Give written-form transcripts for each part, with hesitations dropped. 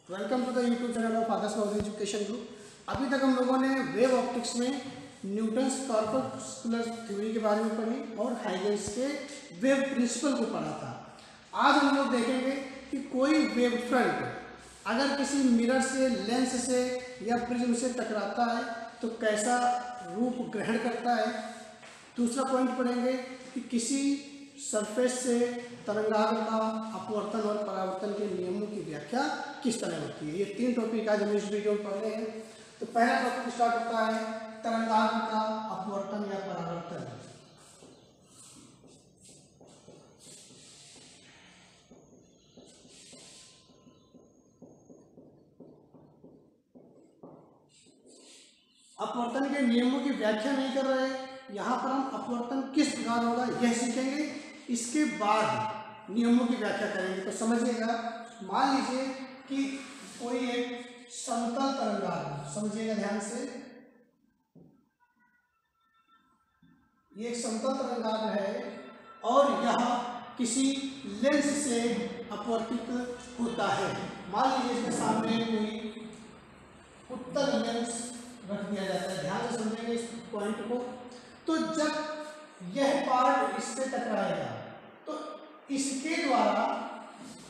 Welcome to the YouTube channel of Adarsh knowledge education group. अभी तक हम लोगों ने वेव ऑप्टिक्स में न्यूटन्स कॉर्पस्कुलर थ्योरी के बारे में पढ़ी और हाइगन्स के वेव प्रिंसिपल को पढ़ा था। आज हम लोग देखेंगे कि कोई वेव फ्रंट अगर किसी मिरर से, लेंस से या प्रिज्म से टकराता है तो कैसा रूप ग्रहण करता है। दूसरा पॉइंट पढ़ेंगे कि किसी सरफेस से तरंगाग्र का अपवर्तन और परावर्तन के नियमों की व्याख्या किस तरह होती है। ये तीन टॉपिक आज हम इस वीडियो में पढ़ रहे हैं। तो पहला टॉपिक स्टार्ट होता है तरंगाग्र का अपवर्तन या परावर्तन। अपवर्तन के नियमों की व्याख्या नहीं कर रहे, यहाँ पर हम अपवर्तन किस प्रकार होगा यह सीखेंगे, इसके बाद नियमों की व्याख्या करेंगे। तो समझिएगा, मान लीजिए कि कोई एक समतल तरंगाग्र, समझिएगा ध्यान से, ये एक समतल तरंगाग्र है और यह किसी लेंस से अपवर्तित होता है। मान लीजिए इसके सामने कोई उत्तल लेंस रख दिया जाता है। ध्यान से समझेंगे इस पॉइंट को। तो जब यह पार्ट इससे टकराएगा तो इसके द्वारा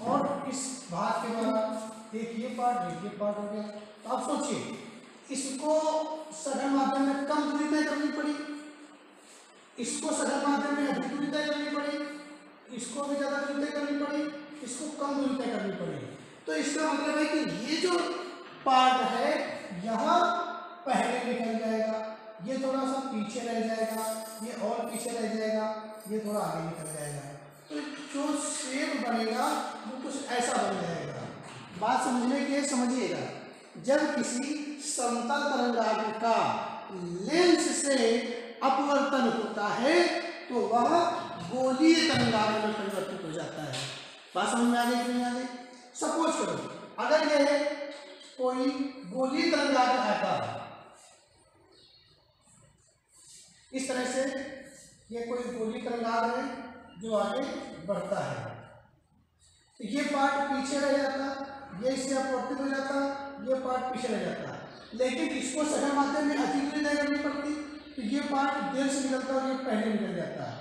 और इस भाग के द्वारा, एक ये पार्ट हो गया। तो आप सोचिए, इसको सघन माध्यम में कम दूरी तय करनी पड़ी, इसको सघन माध्यम में अधिक दूरी तय करनी पड़ी, इसको भी ज्यादा दूरी तय करनी पड़ी, इसको कम दूरी तय करनी पड़ी। तो इसका मतलब है कि ये जो पार्ट है यह पहले निकल जाएगा, ये थोड़ा सा पीछे रह जाएगा, ये और पीछे रह जाएगा, ये थोड़ा आगे निकल जाएगा। तो जो शेप बनेगा वो कुछ ऐसा बन जाएगा। बात समझने के लिए समझिएगा, जब किसी समतल तरंगाग्र का लेंस से अपवर्तन होता है तो वह गोलीय तरंगाग्र में परिवर्तित हो जाता है। बात समझ में आ गई कि नहीं आ गई? सपोज करो अगर यह कोई गोलीय तरंगाग्र आता है इस तरह से, ये कोई गोलीय तरंगाग्र है जो आगे बढ़ता है, तो ये पार्ट पीछे रह जाता, ये इससे अपवर्तित हो जाता, ये पार्ट पीछे रह जाता। लेकिन इसको सघन माध्यम में अधिक दूरी तय करनी पड़ती, तो ये पार्ट देर से निकलता और ये पहले निकल जाता है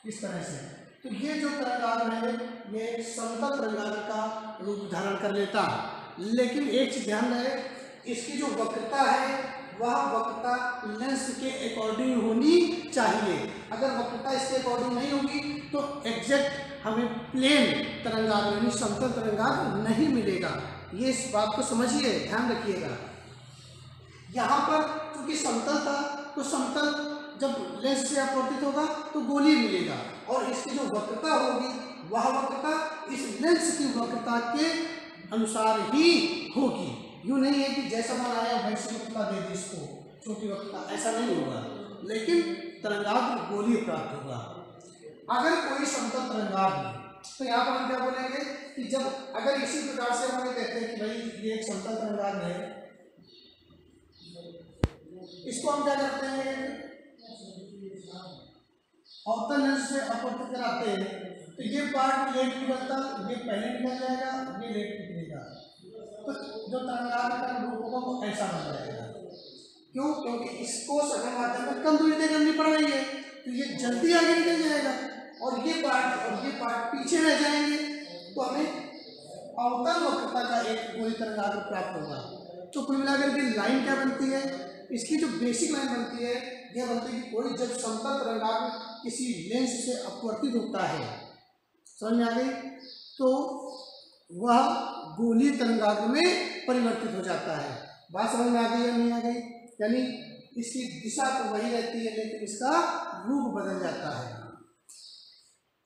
इस तरह से। तो ये जो तरंगाग्र है ये एक समतल तरंगाग्र का रूप धारण कर लेता। लेकिन एक चीज ध्यान रहे, इसकी जो वक्रता है वह वक्रता लेंस के अकॉर्डिंग होनी चाहिए। अगर वक्रता इसके अकॉर्डिंग नहीं होगी तो एग्जैक्ट हमें प्लेन तरंगाग्र यानी समतल तरंगाग्र नहीं मिलेगा। ये इस बात को समझिए, ध्यान रखिएगा। यहाँ पर क्योंकि समतल था तो समतल जब लेंस से अपवर्तित होगा तो गोलीय मिलेगा, और इसकी जो वक्रता होगी वह वक्रता इस लेंस की वक्रता के अनुसार ही होगी। यूँ नहीं है कि जैसा मन आया वैसी वक्रता दे दी इसको, छोटी वक्रता, ऐसा नहीं होगा। लेकिन तरंगाग्र गोलीय प्राप्त होगा। अगर कोई समतल तरंगाग्र, तो यहाँ पर हम क्या बोलेंगे कि जब अगर इसी प्रकार से हम कहते हैं कि भाई ये एक समतल तरंगाग्र है, इसको हम क्या करते हैं, अवतल लेंस से अपवर्तित कराते हैं, तो ये पार्ट लेट निकलता, ये पहले निकल जाएगा, ये लेट निकलेगा। तो जो तरंगाग्र का रूप होगा वो ऐसा बन जाएगा। क्यों? क्योंकि इसको सघन माध्यम में कम दूरी तय करनी पड़ रही है, तो ये जल्दी आगे निकल जाएगा और ये पार्ट पीछे रह जाएंगे। तो हमें अवतल वक्रता का एक गोलीय तरंगाग्र प्राप्त होगा। तो कुल मिलाकर के लाइन क्या बनती है, इसकी जो बेसिक लाइन बनती है यह बनती है कि कोई जब समतल तरंगाग्र किसी लेंस से अपवर्तित होता है, समझ में आ गई, तो वह गोलीय तरंगाग्र में परिवर्तित हो जाता है। बात समझ में आ गई या नहीं आ गई? यानी इसकी दिशा तो वही रहती है लेकिन इसका रूप बदल जाता है।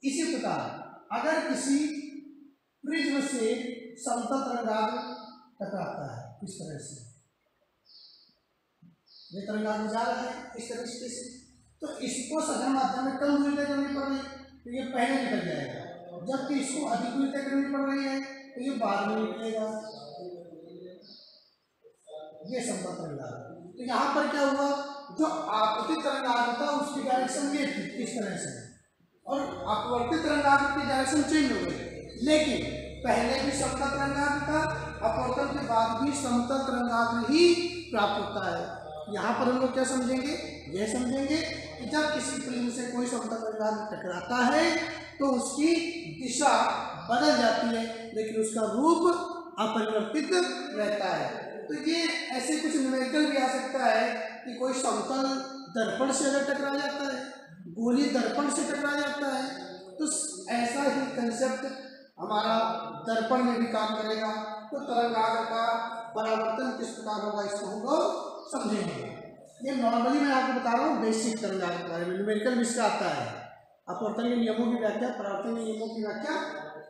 इसी प्रकार अगर किसी प्रिज्म से समतल तरंगाग्र टकराता है इस तरह से, ये तरंगाग्र जा रहा है इस तरीके से, तो इसको सघन माध्यम में कम दूरी तय करनी पड़ रही तो ये पहले निकल जाएगा, जबकि इसको अधिक दूरी तय करनी पड़ रही है तो ये बाद में निकलेगा। ये समतल तरंगाग्र। तो यहाँ पर क्या हुआ, जो आपतित तरंगाग्र था उसकी डायरेक्शन ये थी इस तरह से, और अपवर्तित तरंगाग्र की डायरेक्शन चेंज हो गई। लेकिन पहले भी समतल तरंगाग्र था अपवर्तन के बाद भी समतल तरंगाग्र ही प्राप्त होता है। यहाँ पर हम लोग क्या समझेंगे, यह समझेंगे कि जब किसी प्लेन से कोई समतल तरंगाग्र टकराता है तो उसकी दिशा बदल जाती है लेकिन उसका रूप अपरिवर्तित रहता है। तो ये ऐसे कुछ न्यूमेरिकल भी आ सकता है कि कोई समतल दर्पण से अगर टकरा जाता है, गोलीय दर्पण से टकरा जाता है, तो ऐसा ही कंसेप्ट हमारा दर्पण में भी काम करेगा। तो तरंगाग्र का परावर्तन किस प्रकार होगा इसको हम लोग समझेंगे। ये नॉर्मली मैं आपको बता रहा हूँ बेसिक तरंगाग्र के बारे में, न्यूमेरिकल भी इसका आता है। अपवर्तन के नियमों की व्याख्या, परावर्तन के नियमों की व्याख्या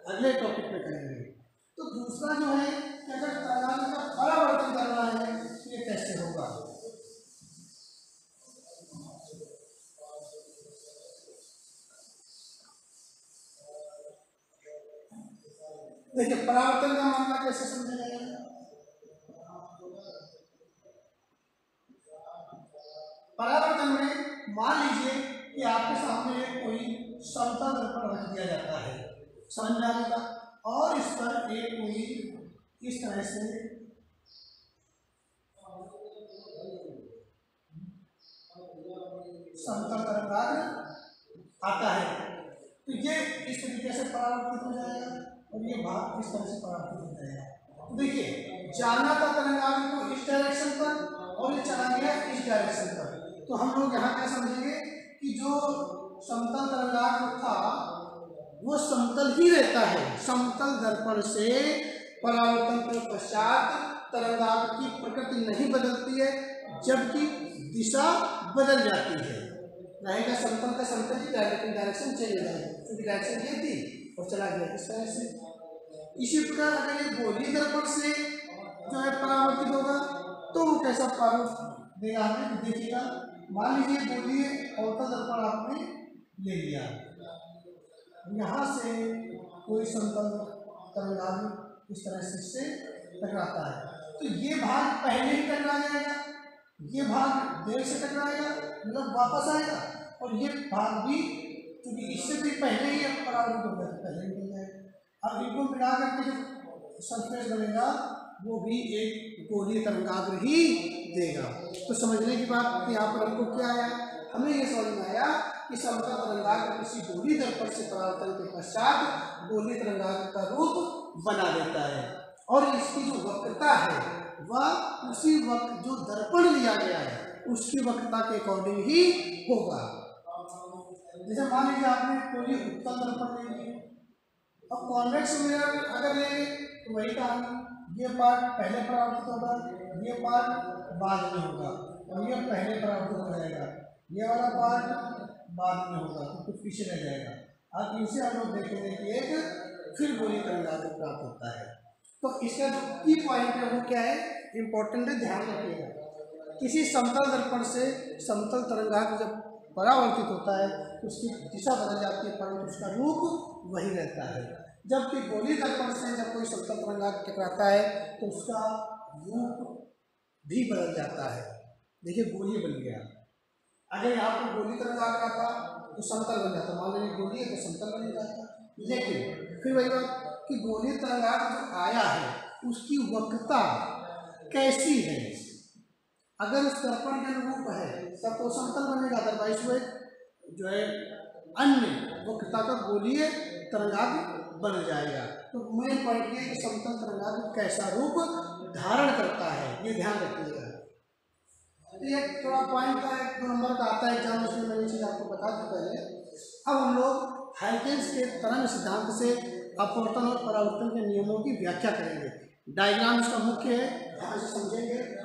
अगले टॉपिक में करेंगे। तो दूसरा जो है कि अगर तरंगाग्र का परावर्तन करना है ये कैसे होगा। देखिए परावर्तन का मामला कैसे समझा जाएगा। परावर्तन में मान लीजिए कि आपके सामने कोई समतल दर्पण रख दिया जाता है, समझ में आएगा, और इस पर एक कोई इस तरह से समतल तरंगाग्र आता है, तो ये इस तरीके से परावर्तित हो जाएगा और ये भाग इस तरह से परावर्तित हो जाएगा। तो देखिए जाना था तरंगाग्र को इस डायरेक्शन पर और ये चला गया इस डायरेक्शन पर, तो हम लोग यहाँ क्या समझेंगे कि जो समतल तरंगाग्र था वो समतल ही रहता है। समतल दर्पण से परावर्तन के पश्चात तरंगाग्र की प्रकृति नहीं बदलती है जबकि दिशा बदल जाती है। रहेगा समतल का समतल ही, डायरेक्शन चेंज हो जाएगी क्योंकि डायरेक्शन ये थी और चला गया इस तरह से। इसी प्रकार अगर ये गोलीय दर्पण से जो है परावर्तित होगा तो वो कैसा प्रारूप देगा हमें, देखिएगा। मान लीजिए गोलीय अवतल दर्पण आपने ले लिया, यहाँ से कोई समतल तरंगाग्र इस तरह से इससे टकराता है तो ये भाग पहले ही टकरा जाएगा, ये भाग देर से टकराएगा मतलब वापस आएगा, और ये भाग भी क्योंकि इससे भी पहले ही परावर्तित हो गया तो पहले ही मिल जाएगा। अब इनको मिला करके जो सरफेस बनेगा वो भी एक गोलीय तरंगाग्र ही देगा। तो समझने की बात यहाँ पर हमको क्या आया, हमें ये समझ में आया कि समतल तरंगाग्र किसी गोलीय दर्पण से परावर्तन के पश्चात गोलीय तरंगाग्र का रूप बना देता है और इसकी जो वक्रता है वह उसी वक्त जो दर्पण लिया गया है उसकी वक्रता के अकॉर्डिंग ही होगा। जैसे मान लीजिए आपने कोई उत्तल दर्पण ले लिया, अब कॉन्वेक्स मिरर अगर लेंगे तो वही कहानी, ये पार्ट पहले परावर्तित होगा, ये पार्ट बाद में होगा, और ये पहले परावर्तित हो जाएगा, ये वाला पार्ट बाद में होगा तो कुछ पीछे रह जाएगा। अब इनसे हम लोग देखेंगे कि एक फिर गोलीय तरंगाग्र प्राप्त होता है। तो इसका जो की पॉइंट है वो क्या है, इंपॉर्टेंट है, ध्यान रखिएगा। किसी समतल दर्पण से समतल तरंगाग्र जब परावर्तित होता है तो उसकी दिशा बदल जाती है परंतु उसका रूप वही रहता है। जबकि गोलीय दर्पण से जब कोई समतल तरंगाग्र टकराता है तो उसका रूप भी बदल जाता है। देखिए गोलीय बन गया, अगर यहाँ पर गोलीय तरंगाग्र आता तो समतल बन जाता, मान लीजिए गोलीय तो समतल बन जाता। लेकिन फिर वही बात कि गोलीय तरंगाग्र जो आया है उसकी वक्रता कैसी है, अगर उस दर्पण के अनुरूप है तब तो समतल बनेगा, अदरवाइज वो जो है अन्य वक्रता का गोलीय तरंगाग्र बन जाएगा। तो मेन पॉइंट ये कि समतल तरंगाग्र कैसा रूप धारण करता है ये ध्यान रखिएगा। ये थोड़ा पॉइंट का 1-2 नंबर का आता है एग्जाम, उसमें मैंने चीज़ आपको बता दी पहले। अब हम लोग हाइजेंस के तरंग सिद्धांत से अपवर्तन और परावर्तन के नियमों की व्याख्या करेंगे। डायग्राम इसका मुख्य है, ध्यान से समझेंगे।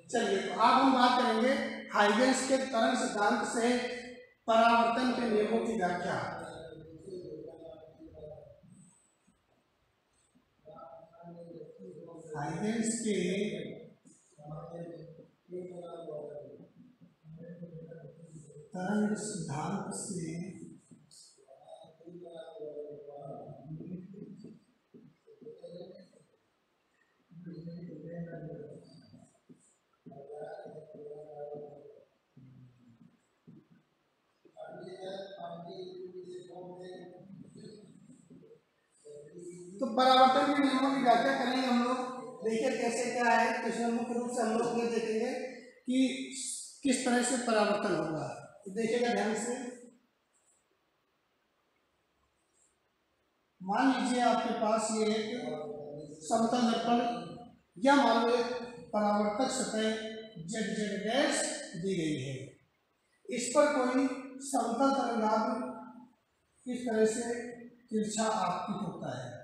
चलिए तो अब हम बात करेंगे हाइजेंस के तरंग सिद्धांत से परावर्तन के नियमों की व्याख्या। हाइजेंस के तरंग सिद्धांत से तो परावर्तन के नियमों की व्याख्या करेंगे हम लोग। देखिए कैसे क्या है, तो इसमें मुख्य रूप से हम लोग ये देखेंगे कि किस तरह से परावर्तन होगा। तो देखिएगा ध्यान से, मान लीजिए आपके पास ये एक समतल दर्पण या मान लो एक परावर्तक सतह z डैश दी गई है। इस पर कोई समतल तरंगाग्र इस तरह से तिरछा आपतित होता है।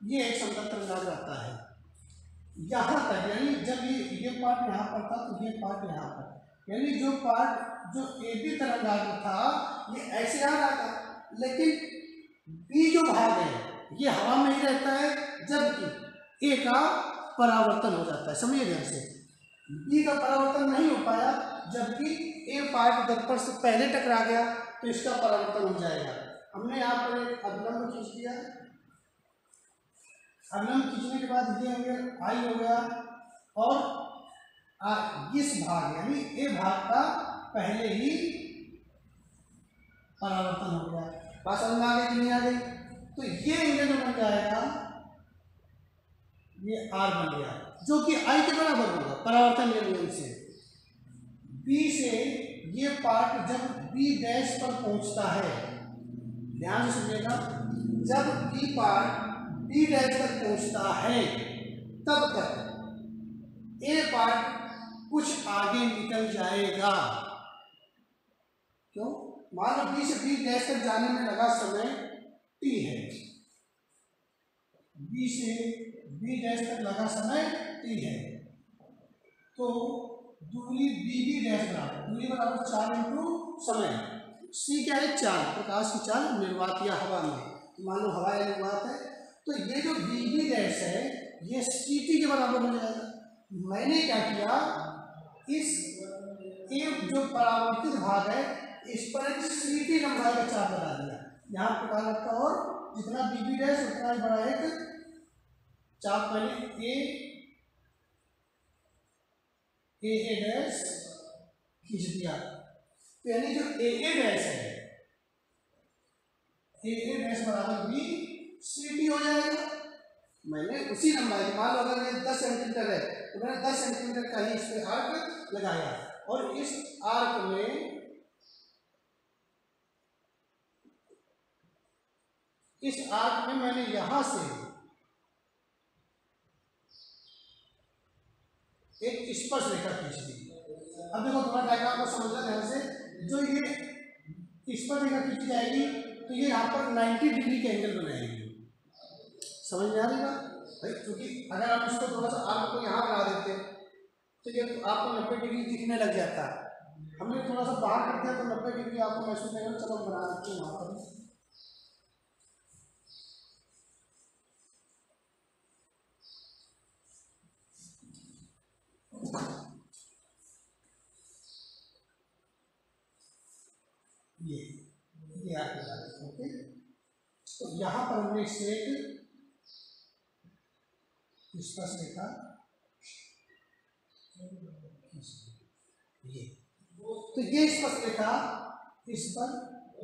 ये एक समतल तरंगाग्र आता है यहाँ तक, यानी जब ये पार्ट यहाँ पर था तो ये पार्ट यहाँ पर, यानी जो पार्ट जो ए बी तरंगाग्र था ये ऐसे आ रहा था, लेकिन बी जो भाग है ये हवा में ही रहता है, जबकि ए का परावर्तन हो जाता है। समझिए ध्यान से, बी का परावर्तन नहीं हो पाया, जबकि ए पार्ट दर्पण से पहले टकरा गया तो इसका परावर्तन हो जाएगा। हमने यहाँ पर एक अभिलंब खींच दिया, अभिलंब खींचने के बाद ये हो गया आई हो गया, और इस भाग यानी ए भाग का पहले ही परावर्तन हो गया। बात समझ में आ गई कि नहीं आ गई? तो ये एंगल जो बन जाएगा ये आर बन गया, जो कि आई के बराबर होगा परावर्तन नियम से। बी से ये पार्ट जब बी डैश पर पहुंचता है, ध्यान से सुनिएगा, जब बी पार्ट बी डैश पर पहुंचता है तब तक ए पार्ट कुछ आगे निकल जाएगा। क्यों? मान लो बी से बी डैश तक जाने में लगा समय टी है, बी से बी डैश तक लगा समय टी है, तो दूरी बी बी डैश बराबर, दूरी बराबर 4 इंटू समय। सी क्या है? चाल, प्रकाश की चाल निर्वात या हवा में, तो मान लो हवा या निर्वात है, तो ये जो बी बी डैश है ये सी टी के बराबर हो जाएगा। मैंने क्या किया, इस एक जो परावर्तित भाग है इस पर एक सी टी लंबाई का चाप बना दिया, यहाँ प्रकार रखा, और जितना बी बी डैश उतना ही बड़ा एक चाप मैंने ए डैश खींच दिया। तो यानी जो ए डैश है, ए डैश बराबर बी सी टी हो जाएगा। मैंने उसी लंबाई, मान लो अगर ये 10 सेंटीमीटर है तो मैंने 10 सेंटीमीटर का ही इस पे आर्क लगाया, और इस आर्क में मैंने यहां से एक स्पर्श रेखा खींच दी। अब देखो थोड़ा डायग्राम को समझना ध्यान से, जो ये स्पर्श रेखा खींची जाएगी तो ये यहाँ पर 90 डिग्री के एंगल बनाएगी। समझ में आ रही बात भाई? क्योंकि अगर आप इसको थोड़ा सा आपको यहाँ बना देते तो ये तो आपको 90 डिग्री दिखने लग जाता है। हमने थोड़ा सा बाहर कर दिया तो 90 डिग्री आपको महसूस नहीं होगा। चलो बना देते हैं वहाँ पर। ये आप बता देते, ओके। तो यहाँ पर हमने इससे एक स्पर्श रेखा ये, तो ये स्पर्श रेखा इस पर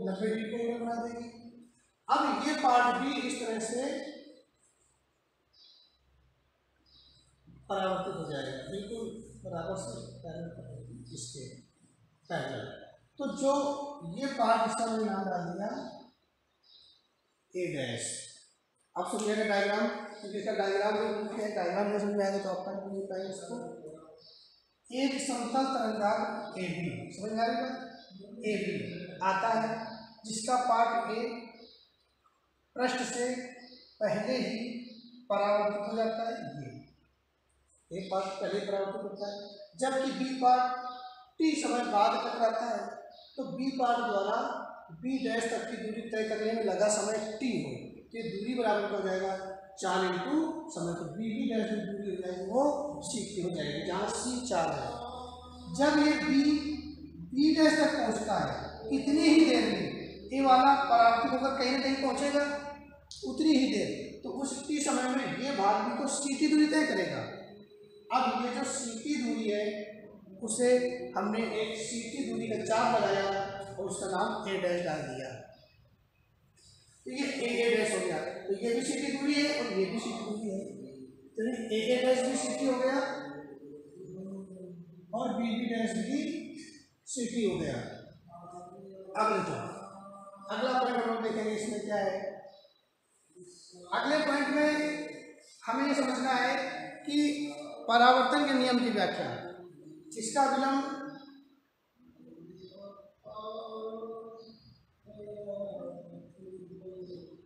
90 डिग्री का एंगल बना देगी। अब ये पार्ट भी इस तरह से परावर्तित हो जाएगा, बिल्कुल बराबर से पैरेलल इसके पैरेलल। तो जो ये पार्ट इसका मैंने नाम डाल दिया ए डैश। अब समझिएगा डायग्राम, क्योंकि इसका डायग्राम डायग्राम नहीं समझ में आएगा तो आपका नहीं पाएगा इसको। एक समतल तरंगाग्र ए बी, समझ में आ रही बात? ए बी आता है जिसका पार्ट ए पृष्ठ से पहले ही परावर्तित हो जाता है, ये एक पार्ट पहले परावर्तित होता है, जबकि बी पार्ट टी समय बाद टकराता है। तो बी पार्ट द्वारा बी डैश तक की दूरी तय करने में लगा समय टी हो, तो दूरी बराबर हो जाएगा 4 इंटू समय, तो बी बी डैश में दूरी हो जाएगी वो सी की हो जाएगी, जहाँ सी 4 है। जब ये बी डैश तक पहुँचता है इतनी ही देर में ये वाला परावर्तित होकर कहीं ना कहीं पहुँचेगा, उतनी ही देर, तो उसी समय में ये भाग भी तो सी की दूरी तय करेगा। अब ये जो सी की दूरी है उसे हमने एक सी की दूरी का चार्ट लगाया और उसका नाम ए डैश डाल दिया, तो ये ए डैश हो गया। तो ये भी सी की दूरी है और ये भी सी की दूरी है, तो ए डैश भी सी की हो गया और बी बी डैश भी सी की हो गया। अब देखो अगला पॉइंट हम लोग देखेंगे इसमें क्या है। अगले पॉइंट में हमें ये समझना है कि परावर्तन के नियम की व्याख्या, इसका विलंब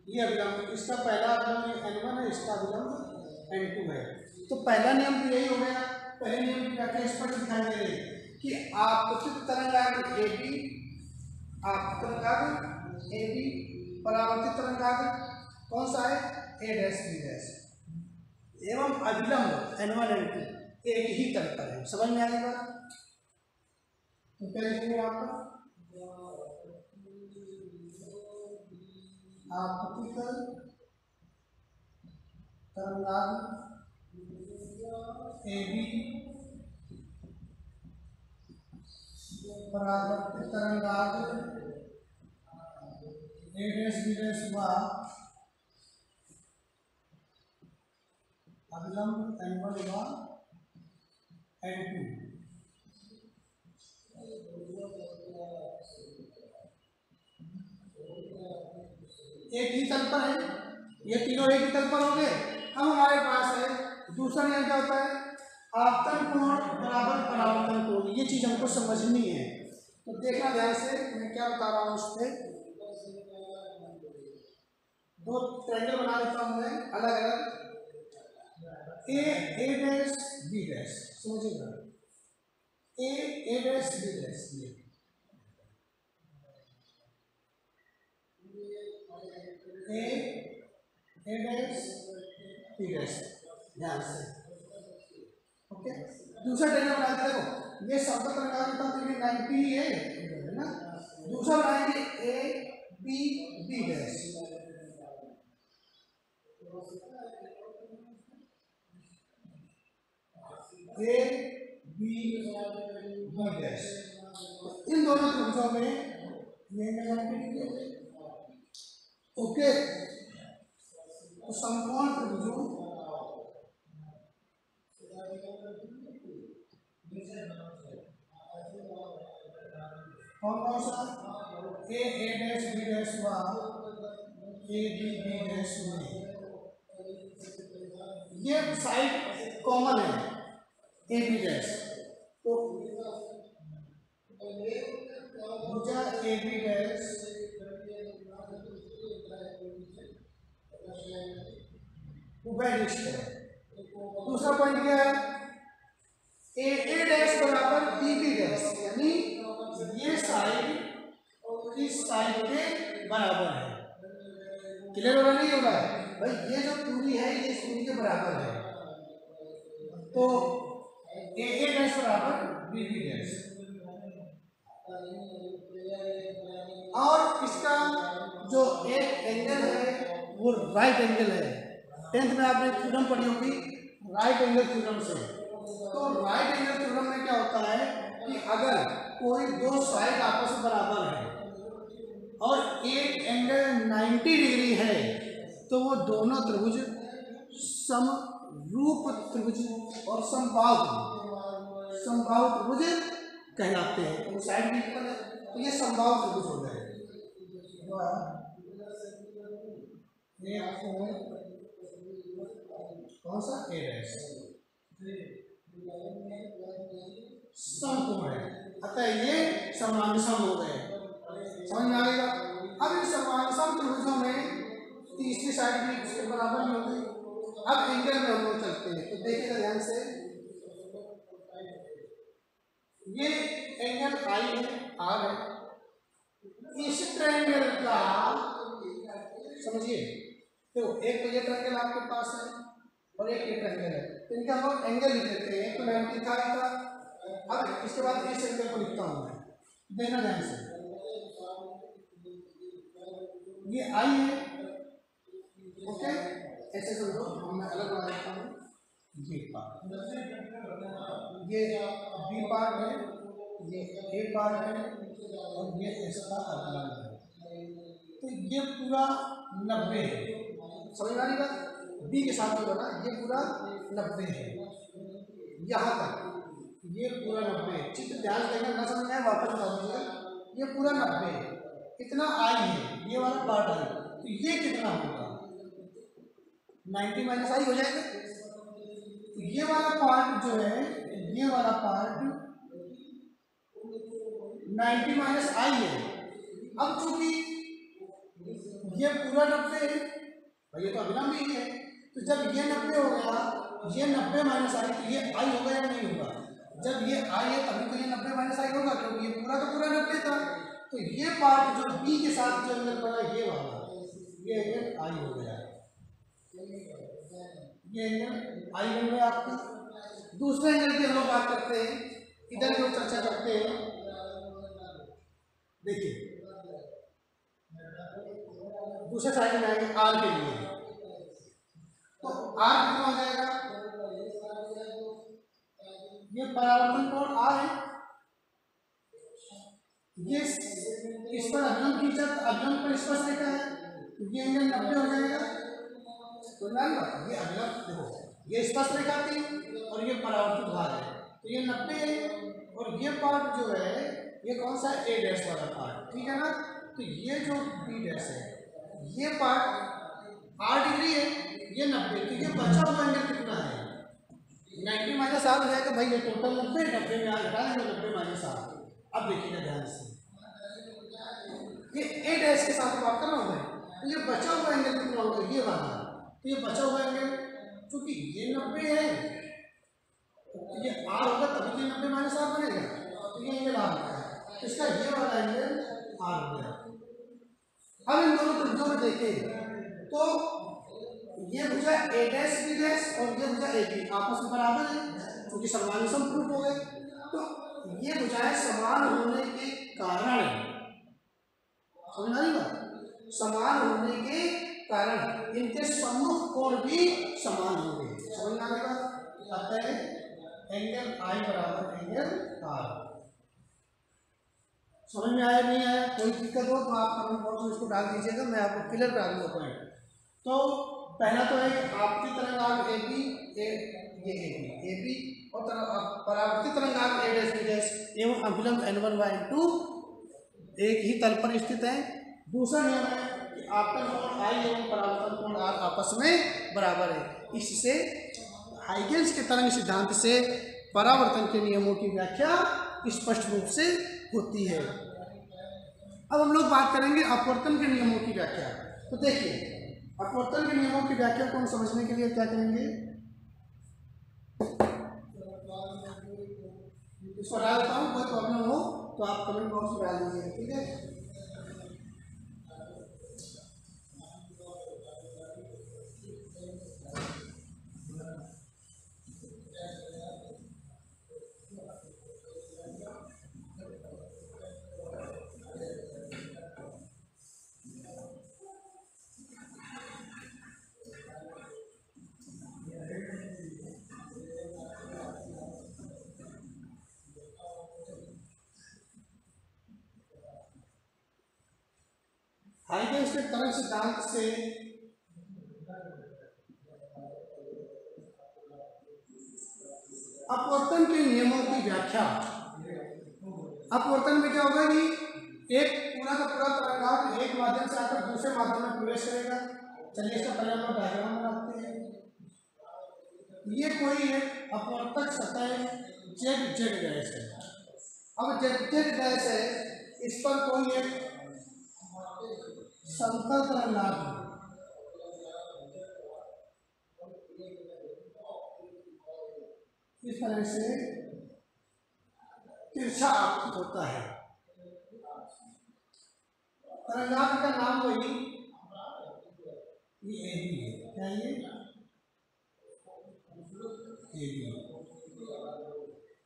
ये विलंब, इसका पहला विलंब n1 है, इसका विलंब n2 है। तो पहला नियम तो यही हो गया। पहले नियम की व्याख्या इस पर ध्यान दे रहे कि आपतित तरंगाग्र ए बी, आपतित तरंगाग्र ए बी, परावर्तित तरंगाग्र कौन सा है ए डैश बी डैश, एवं अभिलंब n1 n2 एक ही तल पर है। समझ में आएगा? तो क्या लिखेंगे आपका आपतित तरंगाग्र ए बी, परावर्तित तरंगाग्र ए डैश बी डैश व अभिलंब n1 व n2। एक ही तल पर है, ये तीनों एक ही तल पर हो गए। अब हमारे पास है दूसरा नियम क्या होता है, आपतन कोण बराबर परावर्तन कोण। ये चीज हमको समझनी है, तो देखना ध्यान से मैं क्या बता रहा हूँ। उस पर दो ट्रायंगल बना देता हूँ मैं अलग अलग, ए डैश बी डैश, समझिएगा ए dash B dash, A dash B dash, ध्यान से। ओके, दूसरा ट्रायंगल बना देते हो, ये शब्द तरंगाग्र का तो ये 90 ही है ना। दूसरा बनाएंगे A B B dash, A B B dash, इन दोनों त्रिभुजों में ये ओके। तो समकोण त्रिभुजों कौन कौन सा, ए डैश बी डैश व ए बी बी डैश में ये साइड कॉमन है ए बी डैश, तो भुजा ए बी डैश उभयनिष्ठ है। दूसरा पॉइंट क्या है, ए डैश बराबर बी बी डैश, यानी ये साइड इस साइड के बराबर है। क्लियर हो रहा नहीं हो रहा है भाई, ये जो दूरी है ये इस दूरी के बराबर है, तो ए डैश बराबर बी बी डैश। और इसका जो एक एंगल है वो राइट एंगल है। 10th में आपने थ्योरम पढ़ी होगी राइट एंगल थ्योरम से। तो राइट एंगल थ्योरम में क्या होता है कि अगर कोई दो साइड आपस में बराबर है और एक एंगल 90 डिग्री है तो वो दोनों त्रिभुज समरूप त्रिभुज और समबाहु त्रिभुज कहलाते हैं। तो साइड भी इक्वल है तो ये समबाहु त्रिभुज हो गए। कौन सा ए डैश समकोण है, अतः ये समांसम हो गए। समझ में आएगा? अब इन समांसम त्रिभुजों में तीसरी साइड भी इसके बराबर ही होगी। अब एंगल में हम लोग चलते हैं, तो देखिएगा ध्यान से, ये एंगल आई है आर है, इस ट्रायंगल का समझिए तो एक तो ये ट्रायंगल आपके पास है और एक ये ट्रायंगल है, तो इनका हम लोग एंगल लिख लेते हैं। तो 90 था। अब इसके बाद इस एंगल को लिखता हूँ मैं, देखना ध्यान से, ये आई है, ओके, ऐसे समझो, मैं अलग बना देता हूँ, ये पार्ट, ये बी पार्ट है, ये ए पार्ट है और ये इसका अगला है। तो ये पूरा 90 है, समझ आ रही बात? बी के साथ जो बना ये पूरा 90 है, यहाँ तक ये पूरा 90 है। चित्र ध्यान से देखना, ना समझ आए वापस बता दीजिएगा। ये पूरा 90 है, कितना आई है, ये वाला पार्ट है, तो ये कितना होगा, 90 माइनस आई हो जाएगा। तो ये वाला पार्ट जो है, ये वाला पार्ट 90 माइनस आई है। अब चूंकि ये पूरा 90 है, ये तो अभिलंब ही है, तो जब ये 90 हो गया, ये 90 माइनस आई, तो ये आई होगा या नहीं होगा? जब ये आई है तभी तो ये 90 माइनस आई होगा, क्योंकि ये पूरा तो पूरा 90 था। तो ये पार्ट जो बी के साथ जो एंगल बना, ये वाला, ये एंगल आई हो गया, ये एंगल आई बन गया आपका। दूसरे एंगल की हम लोग बात करते हैं, इधर लोग चर्चा करते हैं। देखिए दूसरे साइड में आएंगे आर के लिए, तो आर कितना हो जाएगा, ये परावर्तन कोण आर है, ये इस पर अभिलंब खींचा, अभिलंब पर स्पर्श रेखा है, तो ये एंगल 90 हो जाएगा। तो ये अभिलंब देखो, ये स्पर्श रेखा थी और ये परावर्तित भाग है, तो ये 90 है। और ये पार्ट जो है ये कौन सा है, ए डैश वाला पार्ट, ठीक है ना। तो ये जो बी डैश है, ये पार्ट 8 डिग्री है, ये 90, तो ये बचा हुआ एंगल कितना है, 90 माइनस आर हो जाएगा भाई, ये टोटल 90, 90 में आर घटा देंगे, 90 माइनस आर। अब देखिएगा ध्यान से, ये ए डैश के साथ बात कर रहा हूँ मैं, तो ये बचा हुआ एंगल कितना होगा, ये वाला, तो ये बचा हुआ एंगल क्योंकि ये 90 है, तो ये आर होगा तभी तो 90 माइनस आर बनेगा, तो ये एंगल आर होगा, तो इसका ये वाला एंगल आर हो गया। अब इन दोनों त्रिभुजों में देखें तो ये भुजा ए डैश बी डैश और ये भुजा ए बी आपस में बराबर है, क्योंकि समान प्रूफ हो गए। तो ये भुजाएं समान होने के कारण, समझ आ रही बात, समान होने के कारण इनके सम्मुख कोण भी समान होंगे, समझ आ रही बात। अतः एंगल आई बराबर एंगल आर। समझ में आया नहीं आया, कोई दिक्कत हो तो आप कमेंट बॉक्स में इसको डाल दीजिएगा, मैं आपको क्लियर करा दूंगा पॉइंट। तो पहला तो है आपकी तरंगांक ए बी, ए बी और परावर्तित तरंगांक ए डैश बी डैश एवं अभिलंब n1 व n2 एक ही तल पर स्थित है। दूसरा नियम है कि आपतन कोण आई एवं परावर्तन कोण आर आपस में बराबर है। इससे हाइगेंस के तरंग सिद्धांत से परावर्तन के नियमों की व्याख्या स्पष्ट रूप से होती है। अब हम लोग बात करेंगे अपवर्तन के नियमों की व्याख्या। तो देखिए अपवर्तन के नियमों की व्याख्या को हम समझने के लिए क्या करेंगे, इसको डाल देता हूँ, कोई प्रॉब्लम हो तो आप कमेंट बॉक्स में डाल दीजिए, ठीक है। हाइगेंस के तरंग सिद्धांत से अपवर्तन के नियमों की व्याख्या। अपवर्तन में क्या होगा कि एक पूरा का पूरा तरंगांक एक माध्यम से आकर दूसरे माध्यम में प्रवेश करेगा। चलिए इसका पहले हम डायग्राम बनाते हैं। ये कोई एक अपवर्तक सतह जेड जेड डैश है। अब जेड जेड डैश है, इस पर कोई एक समतल तरंगांक इस तरह से तिरछा आपतित होता है। तरंगांक का नाम वही ये क्या ये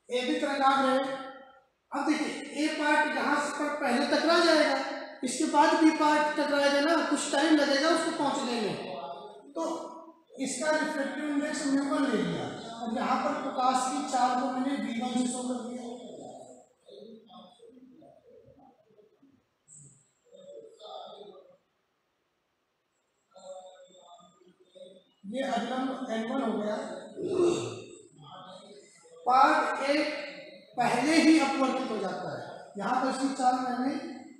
ए बी तरंगाग्र है। अब देखिए ए पार्ट यहाँ पर पहले टकरा जाएगा, इसके बाद बी पार्ट टकराएगा ना, कुछ टाइम लगेगा उसको पहुंचने में, तो इसका रिफ्लेक्टिव इंडेक्स म्यू1 ले लिया। और यहाँ पर प्रकाश की चाल को मैंने v1 से शो कर दिया। ये अभिलंब n1 हो गया। पार्ट ए पहले ही अपवर्तित हो जाता है, यहाँ पर इसकी चाल मैंने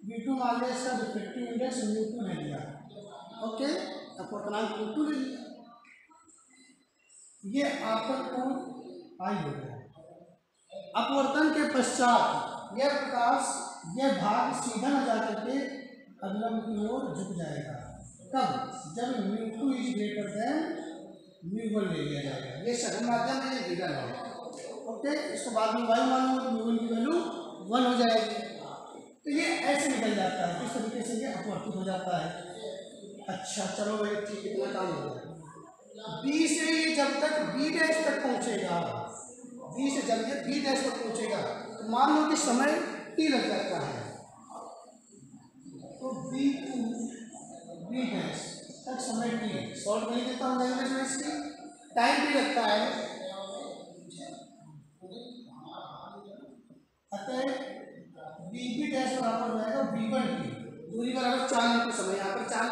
v2 मान लिया, इसका रिफ्लेक्टिव इंडेक्स म्यू2 ले लिया। ओके, अपवर्तनांक म्यू2 ले लिया। ये आपका कोण आई हो गया। अपवर्तन के पश्चात यह प्रकाश यह भाग सीधा न जाकर के अभिलंब की ओर झुक जाएगा। कब? जब म्यू2 इज ग्रेटर देन म्यू1 ले लिया जाएगा। ये सघन माध्यम है, ये गिरन है। ओके, इसको बाद में वायु मालूम हो, म्यू1 की वैल्यू 1 हो जाएगी। तो ये ऐसे निकल जाता है, इस तरीके से ये अपवर्तित हो जाता है। अच्छा चलो भाई, ठीक, इतना काम हो गया। बी से ये जब तक बी डैश तक पहुंचेगा, बी से जब ये बी डैश तक पहुंचेगा, तो मान लो कि समय टी लग जाता है, तो बी टू बी डैश तक समय टी, शॉर्ट नहीं देता हूँ लैंग्वेज में, इसकी टाइम भी लगता है। अतः बी बी डैश बराबर हो जाएगा v1 टी, दूरी बराबर 4 इंटू समय, यहाँ पर 4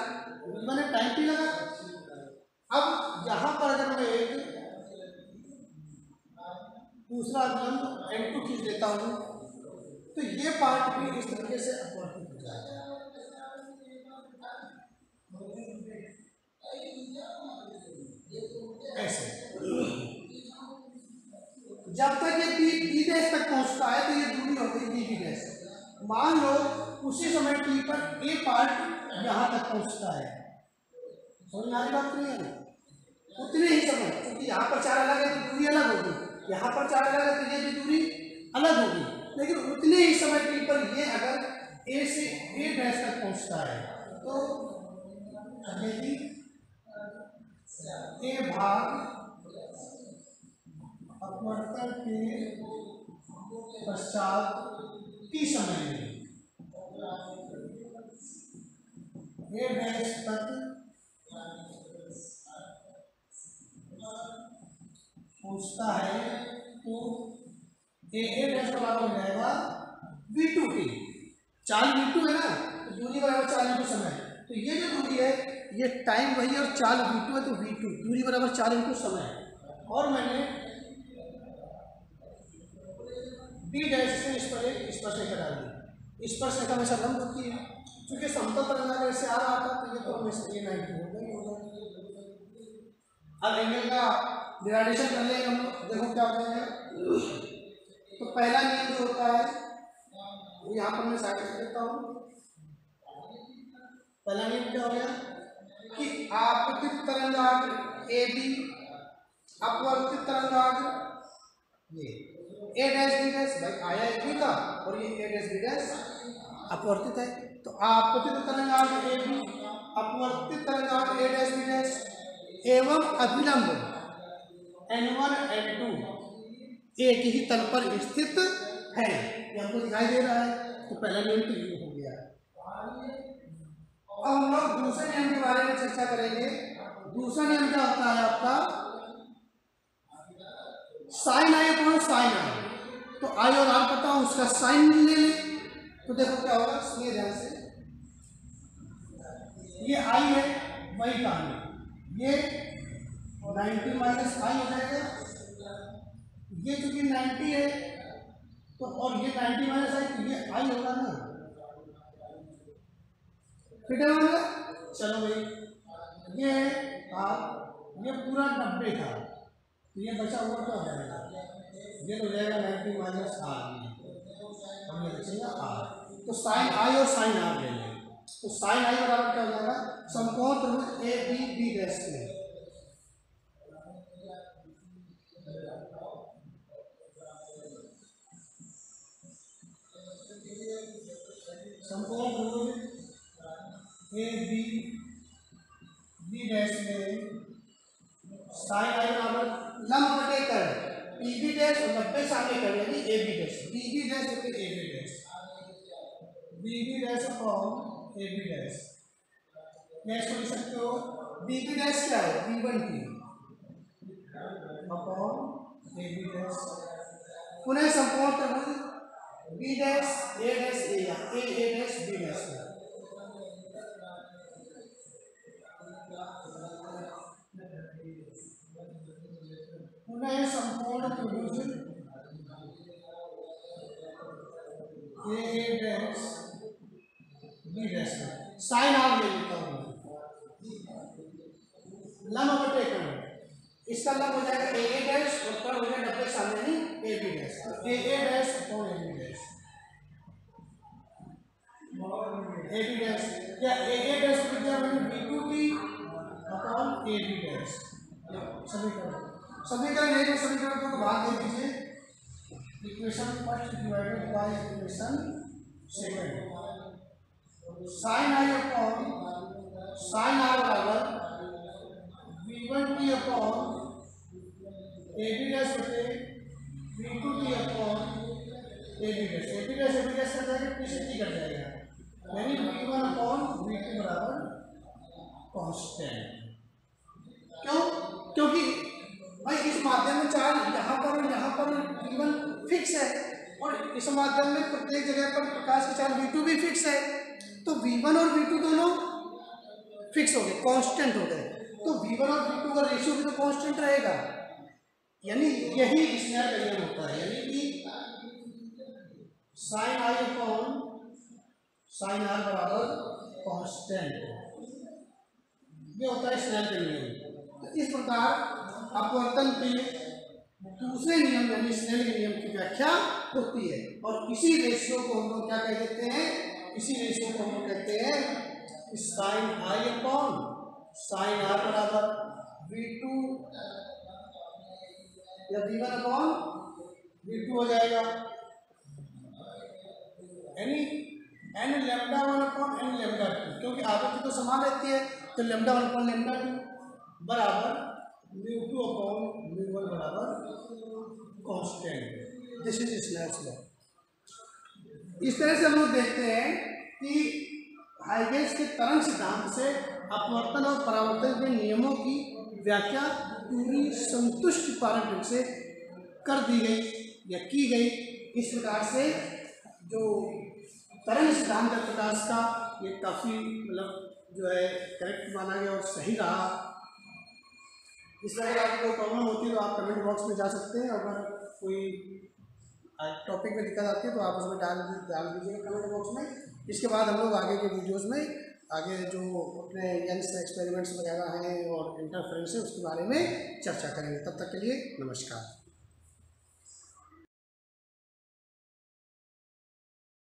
मैंने टाइम टी लगा। अब यहाँ पर अगर मैं एक दूसरा अभिलंब n2 खींच देता हूँ, तो ये पार्ट भी इस तरीके से अपवर्तित हो जाएगा। ऐसे जब तक ये बी डैश तक पहुंचता है, तो ये दूरी होती है बी डैश। मान लो उसी समय टी पर ए पार्ट यहाँ तक पहुंचता है, समझ में आ रही बात नहीं है? उतने ही समय, क्योंकि यहाँ पर 4 अलग है तो दूरी अलग होगी, यहाँ पर 4 अलग है तो ये भी दूरी अलग होगी, लेकिन उतने ही समय टी पर ये अगर ए से ए डैश तक पहुंचता है, तो ए भाग अपवर्तन के पश्चात टी समय में ए डैश तक पहुंचता है, तो ए डैश बराबर हो जाएगा v2 टी। चाल v2 है ना, तो दूरी बराबर 4 इंटू समय, तो ये जो दूरी है ये टाइम वही है, और चाल v2 है, तो v2 दूरी बराबर 4 इंटू समय। और मैंने बी डैश से इस पर एक स्पर्शरेखा डाली। स्पर्शरेखा हमेशा लंब होती है, क्योंकि समतल तरंगाग्र से आ रहा था, तो ये तो हमेशा ये 90 हो गई होगा। अब एंगल का डिवाइडेशन कर लेंगे हम लोग, देखो क्या हो जाएगा। तो पहला नियम जो होता है वो यहाँ पर मैं साइड कर देता हूँ। पहला नियम क्या हो गया कि आपतित तरंगाग्र ए बी, अपवर्तित तरंगाग्र ये ए डैश बी डैश, भाई आया ए बी का और ये ए डैश बी डैश अपवर्तित है, तो आपतित तरंगाग्र ए बी, अपवर्तित तरंगाग्र ए डैश बी डैश एवं अभिलंब n1 n2 एक ही तल पर स्थित है, ये हमको दिखाई दे रहा है। तो पहला नियम तो ये हो गया। अब हम लोग दूसरे नियम के बारे में चर्चा करेंगे। दूसरा नियम क्या होता है आपका, साइन आई अपॉन साइन आई। तो आई और आर पता हो, उसका साइन ले ले, तो देखो क्या होगा, सुनिए ध्यान से। ये आई है, वही कहानी, ये 90 माइनस आई हो जाएगा, ये चूंकि 90 है तो, और ये 90 माइनस आई, तो ये आई होगा ना, फिट है होगा। चलो भाई, ये ये पूरा 90 था, तो ये बचा हुआ क्या हो जाएगा, ये हो जाएगा 90 माइनस आर, और ये बचेगा आर। तो साइन आई और साइन आर ले लेंगे, तो साइन आई बराबर क्या हो जाएगा, समकोण त्रिभुज ए बी बी डैश में समकोण त्रिभुज ए बी बी डैश में साइन आई बराबर लंब बटे कर्ण, पीबी डैश और 90 सामने कर यानी एबी डैश, बीबी डैश बटे AB dash, BB dash upon AB dash. Next लिख सकते हो बीबी डैश क्या है, B1T अपॉन एबी डैश। पुनः संपूर्ण त्रिभुज B dash A dash A या ए डैश बी डैश, पुनः संपूर्ण त्रिभुज A dash B dash. Sine R ले लेता हूँ, लंब बटे कर्ण, इसका लंब हो जाएगा ए डैश और कर्ण हो जाएगा 90 सामने नहीं A B dash, A dash upon A B dash, A B dash या ए डैश को लिखा मैंने B2T upon A B dash. समीकरण एक में समीकरण को भाग दे दीजिए, equation first divided by equation second. Sine i upon sine r बराबर B1T upon A B dash बटे B2T upon A B dash. A B dash कर जाएगा, P से T कट जाएगा, यानी B1 अपॉन B2 बराबर कांस्टेंट। क्यों? क्योंकि भाई इस माध्यम में चार्ज यहाँ पर B1 फिक्स है और इस माध्यम में प्रत्येक जगह पर प्रकाश का चार्ज B2 भी फिक्स है, तो V1 और V2 दोनों फिक्स हो गए, कांस्टेंट हो गए, तो V1 और V2 का रेशियो भी तो कांस्टेंट रहेगा, यानी यही स्नेल का नियम होता है, यानी कि sine i upon sine r बराबर कांस्टेंट, ये होता है स्नेल का नियम। तो इस प्रकार अपवर्तन के दूसरे नियम यानी स्नेल के नियम की व्याख्या होती है, और इसी रेशियो को हम लोग क्या कह देते हैं, इसी रेशियो को हम लोग कहते हैं sine i upon sine r बराबर V2 या V1 अपॉन V2 हो जाएगा, यानी n lambda 1 upon n lambda 2, क्योंकि आवृत्ति तो समान रहती है, तो लैम्डा 1 अपॉन लैम्डा 2 बराबर μ2 अपॉन μ1 बराबर constant. This is Snell's law. इस तरह से हम लोग देखते हैं कि हाइगेंस के तरंग सिद्धांत से अपवर्तन और परावर्तन के नियमों की व्याख्या पूरी संतुष्टिकारक ढंग से कर दी गई या की गई। इस प्रकार से जो तरंग सिद्धांत है प्रकाश का, ये काफ़ी मतलब जो है करेक्ट माना गया और सही रहा। इस तरह आपको कोई प्रॉब्लम होती है तो आप कमेंट बॉक्स में जा सकते हैं, अगर कोई टॉपिक में दिक्कत आती है तो आप उसमें डाल दीजिएगा कमेंट बॉक्स में। इसके बाद हम लोग आगे के वीडियोस में आगे जो अपने यंग्स एक्सपेरिमेंट्स वगैरह हैं और इंटरफेरेंस है उसके बारे में चर्चा करेंगे। तब तक के लिए नमस्कार।